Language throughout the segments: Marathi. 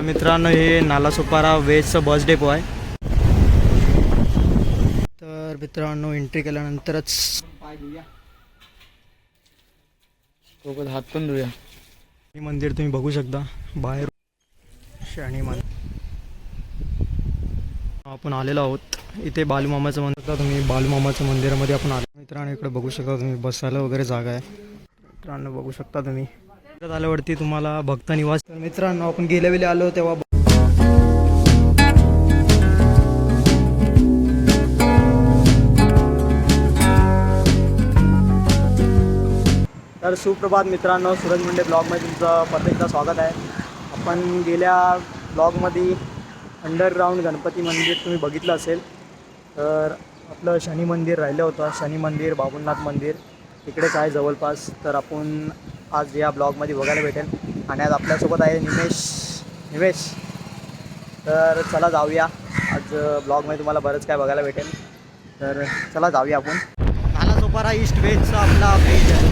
मित्रांनो हे नालासोपारा वेजचं बस डेपो आहे. तर मित्रांनो एंट्री केल्यानंतरच पाय धुया, सोबत हात पण धुया. हे मंदिर तुम्ही बघू शकता बाहेर. शनी मंदिर आपण आलेलो आहोत. इथे बालूमामाचं मंदिर, तुम्ही बालूमामाच्या मंदिरामध्ये आपण आलो. मित्रांनो इकडे बघू शकता तुम्ही बसायला वगैरे जागा आहे. मित्रांनो बघू शकता तुम्ही आल्यावरती तुम्हाला भक्त निवास. तर मित्रांनो आपण गेल्या वेळी आलो तेव्हा तर सुप्रभात मित्रांनो, सूरज मुंडे ब्लॉगमध्ये तुमचं परत एकदा स्वागत आहे. आपण गेल्या ब्लॉगमध्ये अंडरग्राऊंड गणपती मंदिर तुम्ही बघितलं असेल. तर आपलं शनी मंदिर राहिलं होतं, शनी मंदिर बाबुलनाथ मंदिर इकडेच आहे जवळपास. तर आपण आज या ब्लॉगमध्ये बघायला भेटेल. आणि आज आपल्यासोबत आहे निमेश. तर चला जाऊया, आज ब्लॉगमध्ये तुम्हाला बरंच काय बघायला भेटेल. तर चला जाऊया आपण. नालासोपारा ईस्ट वेजचा आपला पेज आहे.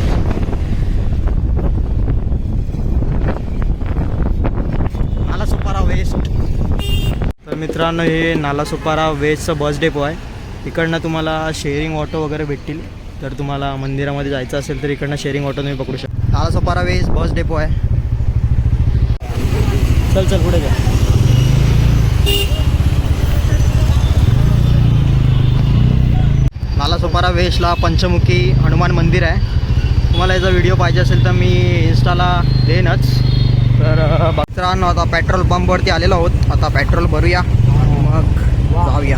नालासोपारा वेस्ट. तर मित्रांनो हे नालासोपारा वेस्टचं बस डेपो आहे. इकडनं तुम्हाला शेअरिंग ऑटो वगैरे भेटतील. तर तुम्हाला मंदिरामध्ये जायचं असेल तर इकडनं शेअरिंग ऑटो तुम्ही पकडू शकता. नालासोपारा वेस्ट बस डेपो आहे. चल पुढे जा. नालासोपारा वेस्टला पंचमुखी हनुमान मंदिर आहे. तुम्हाला याचा व्हिडिओ पाहिजे असेल तर मी इंस्टाला देईनच. तर मित्रांनो आता पेट्रोल पंपवरती आलेलो आहोत. आता पेट्रोल भरूया मग जाऊया.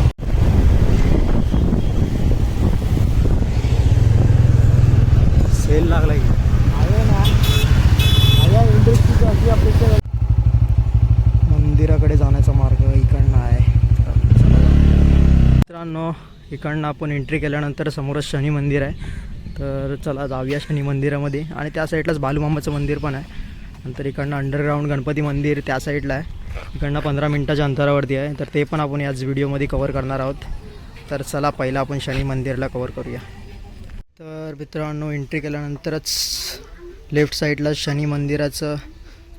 सेल लागला की मंदिराकडे जाण्याचा मार्ग इकडनं आहे. मित्रांनो इकडनं आपण एंट्री केल्यानंतर समोरच शनी मंदिर आहे. तर चला जाऊया शनी मंदिरामध्ये. आणि त्या साईडलाच बालूमामाचं मंदिर पण आहे. नंतर इकडनं अंडरग्राऊंड गणपती मंदिर त्या साईडला आहे. इकडनं 15 मिनटाच्या अंतरावरती आहे. तर ते पण आपण याच व्हिडिओमध्ये कवर करणार आहोत. तर चला पहिला आपण शनी मंदिरला कवर करूया. तर मित्रांनो एंट्री केल्यानंतरच लेफ्ट साईडला शनी मंदिराचं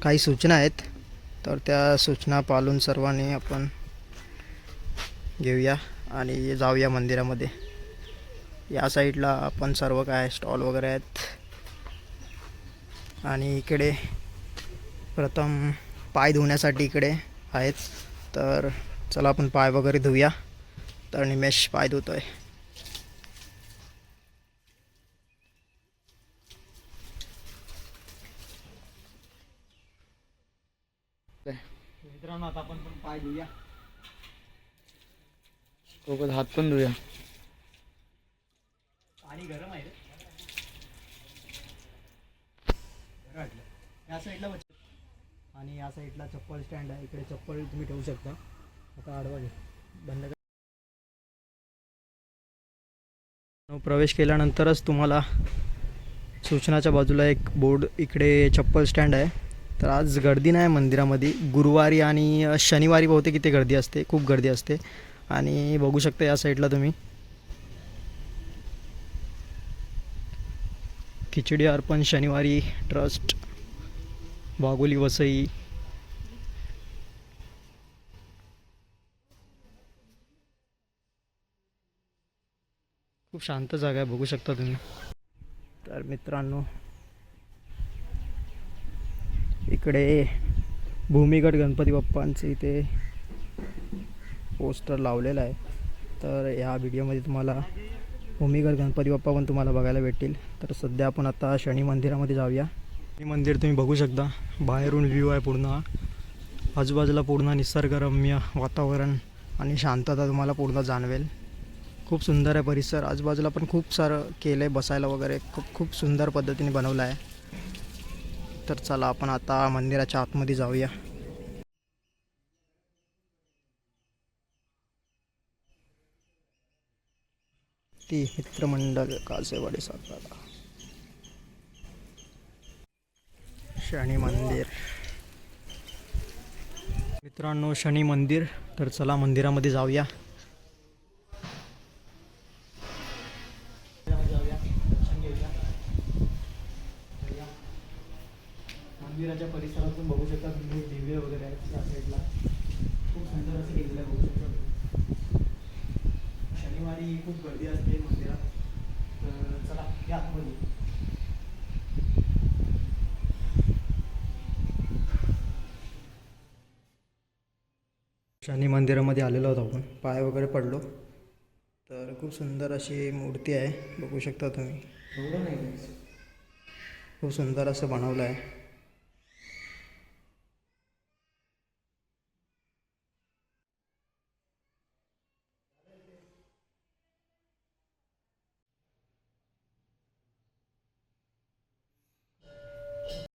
काही सूचना आहेत. तर त्या सूचना पाळून सर्वांनी आपण घेऊया आणि जाऊया मंदिरामध्ये. या साईडला आपण सर्व काय स्टॉल वगैरे आहेत. आणि इकडे प्रथम पाय धुण्यासाठी इकडे आहेत. तर चला आपण पाय वगैरे धुऊया. तर निमेश पाय धुतो आहे. मित्रांनो आता आपण पाय धुऊया. सोबत हात पण धुया. पाणी गरम आहे रे. या साईडला आणि या साईडला चप्पल स्टँड आहे. इकडे चप्पल तुम्ही ठेवू शकता. आता आडवा घे बंद कर. प्रवेश केल्यानंतरच तुम्हाला सूचनाच्या बाजूला एक बोर्ड, इकडे चप्पल स्टँड आहे. तर आज गर्दी नाही मंदिरामध्ये. गुरुवारी आणि शनिवारी बहुतेक इथे गर्दी असते, खूप गर्दी असते. आणि बघू शकता या साईडला तुम्ही खिचडी अर्पण शनिवारी ट्रस्ट वाघोली वसई. खूप शांत जागा आहे, बघू शकता तुम्ही. तर मित्रांनो इकडे भूमिगत गणपती बाप्पांचे इथे पोस्टर लावलेलं आहे. तर या व्हिडिओमध्ये तुम्हाला भूमिगत गणपती बाप्पा पण तुम्हाला बघायला भेटतील. तर सध्या आपण आता शनी मंदिरामध्ये जाऊया. हे मंदिर तुम्ही बघू शकता बाहेरून व्ह्यू आहे पूर्ण. आजूबाजूला पूर्ण निसर्गरम्य वातावरण आणि शांतता तुम्हाला पूर्ण जाणवेल. खूप सुंदर आहे परिसर. आजूबाजूला पण खूप सारं केलं आहे बसायला वगैरे. खूप सुंदर पद्धतीने बनवलं आहे. तर चला आपण आता मंदिराच्या आतमध्ये जाऊया. ती मित्रमंडळ कासेवाडी सातारा. शनी मंदिर. मित्रांनो शनी मंदिर. तर चला मंदिरामध्ये जाऊया. मंदिराच्या परिसरातून बघू शकता तुम्ही दिवे वगैरे आहेत. साईडला खूप सुंदर असं केलेलं आहे, बघू शकता. शनिवारी खूप गर्दी असते मंदिरात, तर चला या आतमध्ये. शनी मंदिरामध्ये आलेलो आहोत आपण, पाय वगैरे पडलो. तर खूप सुंदर अशी मूर्ती आहे, बघू शकता तुम्ही. एवढं नाही. खूप सुंदर असं बनवलं आहे.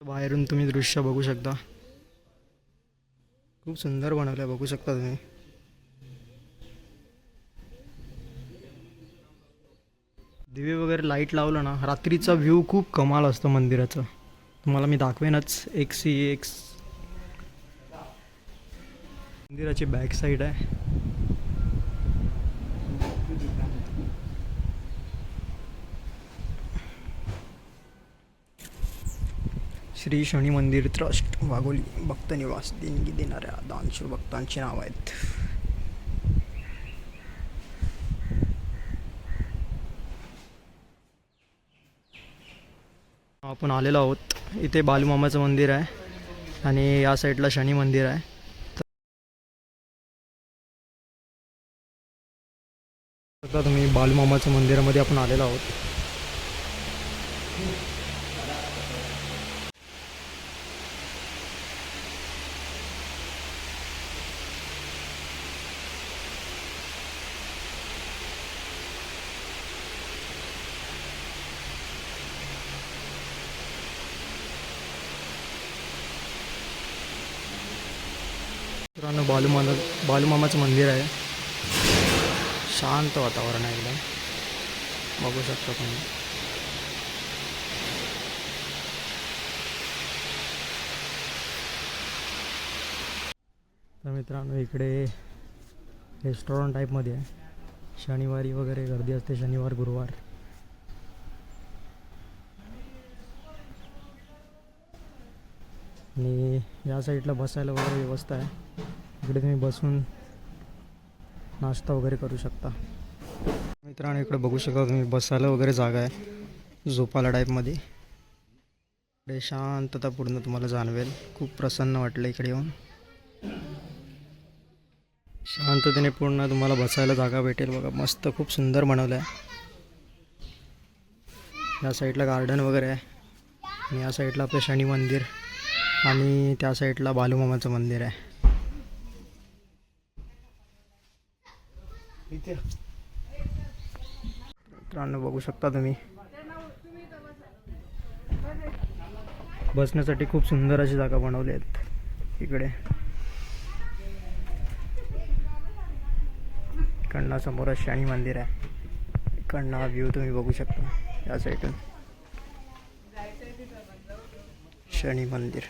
बाहेरून तुम्ही दृश्य बघू शकता, खूप सुंदर बनवलं आहे, बघू शकता तुम्ही. दिवे वगैरे लाईट लावलं ना, रात्रीचा व्ह्यू खूप कमाल असतो मंदिराचा. तुम्हाला मी दाखवेनच एक सी एक. मंदिराची बॅक साईड आहे. श्री शनी मंदिर ट्रस्ट वाघोली भक्त निवास, देणगी देणाऱ्या दानशूर भक्तांची नाव आहेत. आपण आलेलो आहोत, इथे बालूमामाचं मंदिर आहे आणि या साईडला शनी मंदिर आहे. आता तुम्ही बालूमामाच्या मंदिरामध्ये आपण आलेलो आहोत. मित्रांनो, बालूमामाचं मंदिर आहे. शांत वातावरण आहे एकदम, बघू शकता तुम्ही. तर मित्रांनो, इकडे रेस्टॉरंट टाईपमध्ये आहे. शनिवारी वगैरे गर्दी असते, शनिवार गुरुवार. आणि या साईडला बसायला वगैरे व्यवस्था आहे. इकडे तुम्ही बसून नाश्ता वगैरे करू शकता. मित्रांनो, इकडे बघू शकता तुम्ही, बसायला वगैरे जागा आहे, झोपाला टाईपमध्ये. इकडे शांतता पूर्ण तुम्हाला जाणवेल. खूप प्रसन्न वाटलं इकडे येऊन. शांततेने पूर्ण तुम्हाला बसायला जागा भेटेल. बघा, मस्त, खूप सुंदर बनवलं आहे. या साईडला गार्डन वगैरे आहे आणि या साईडला आपलं शनी मंदिर आणि त्या साईडला बालूमामाचं मंदिर आहे. मित्रांनो, बघू शकता तुम्ही, बसण्यासाठी खूप सुंदर अशी जागा बनवली आहेत इकडे. इकडनं समोर शनी मंदिर आहे, इकडनं व्ह्यू तुम्ही बघू शकता. या साईडून शनी मंदिर.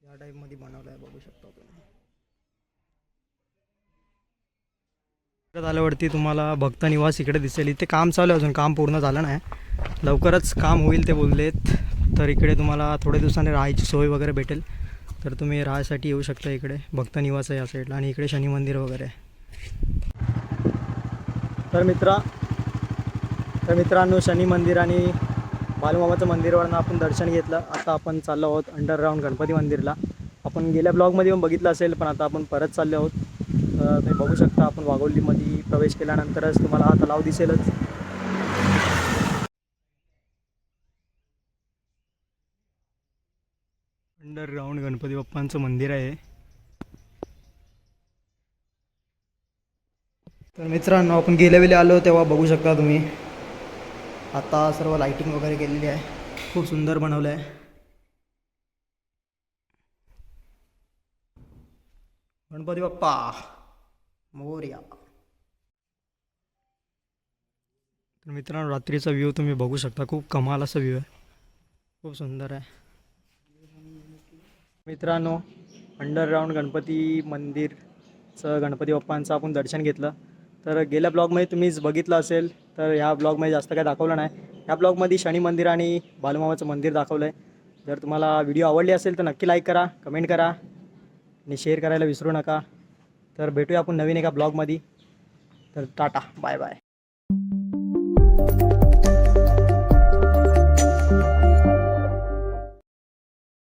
या टाईपमध्ये बनवलं आहे, बघू शकता तुम्ही. परत आल्यावरती तुम्हाला भक्त निवास इकडे दिसेल. इथे काम चालू आहे, अजून काम पूर्ण झालं नाही, लवकरच काम होईल ते बोललेत. तर इकडे तुम्हाला थोड्या दिवसांनी राहायची सोय वगैरे भेटेल, तर तुम्ही राहायसाठी येऊ शकता. इकडे भक्त निवास आहे या साईडला आणि इकडे शनी मंदिर वगैरे आहे. तर मित्रांनो, शनी मंदिर आणि बालूमामाचं मंदिरावरनं आपण दर्शन घेतलं. आता आपण चाललो आहोत अंडरग्राऊंड गणपती मंदिरला. आपण गेल्या ब्लॉगमध्ये पण बघितलं असेल, पण आता आपण परत चाललो आहोत. तुम्ही बघू शकता, आपण वाघोलीमध्ये प्रवेश केल्यानंतरच तुम्हाला हा तलाव दिसेलच. अंडरग्राऊंड गणपती बाप्पांचं मंदिर आहे. तर मित्रांनो, आपण गेल्या वेळी आलो तेव्हा बघू शकता तुम्ही, आता सर्व लाईटिंग वगैरे केलेली आहे, खूप सुंदर बनवलं आहे. गणपती बाप्पा मोरया. तर मित्रांनो, रात्रीचा व्ह्यू तुम्ही बघू शकता, खूप कमाल असा व्ह्यू आहे, खूप सुंदर आहे. मित्रांनो, अंडरग्राऊंड गणपती मंदिरचं गणपती बाप्पांचं आपण दर्शन घेतलं. तर गेल्या ब्लॉगमध्ये तुम्हीच बघितलं असेल, तर ह्या ब्लॉगमध्ये जास्त काय दाखवलं नाही. ह्या ब्लॉगमध्ये शनी मंदिर आणि बालूमामाचं मंदिर दाखवलं आहे. जर तुम्हाला व्हिडिओ आवडली असेल तर नक्की लाईक करा, कमेंट करा आणि शेअर करायला विसरू नका. तर भेटूया आपण नवीन एका ब्लॉगमध्ये. तर टाटा, बाय बाय.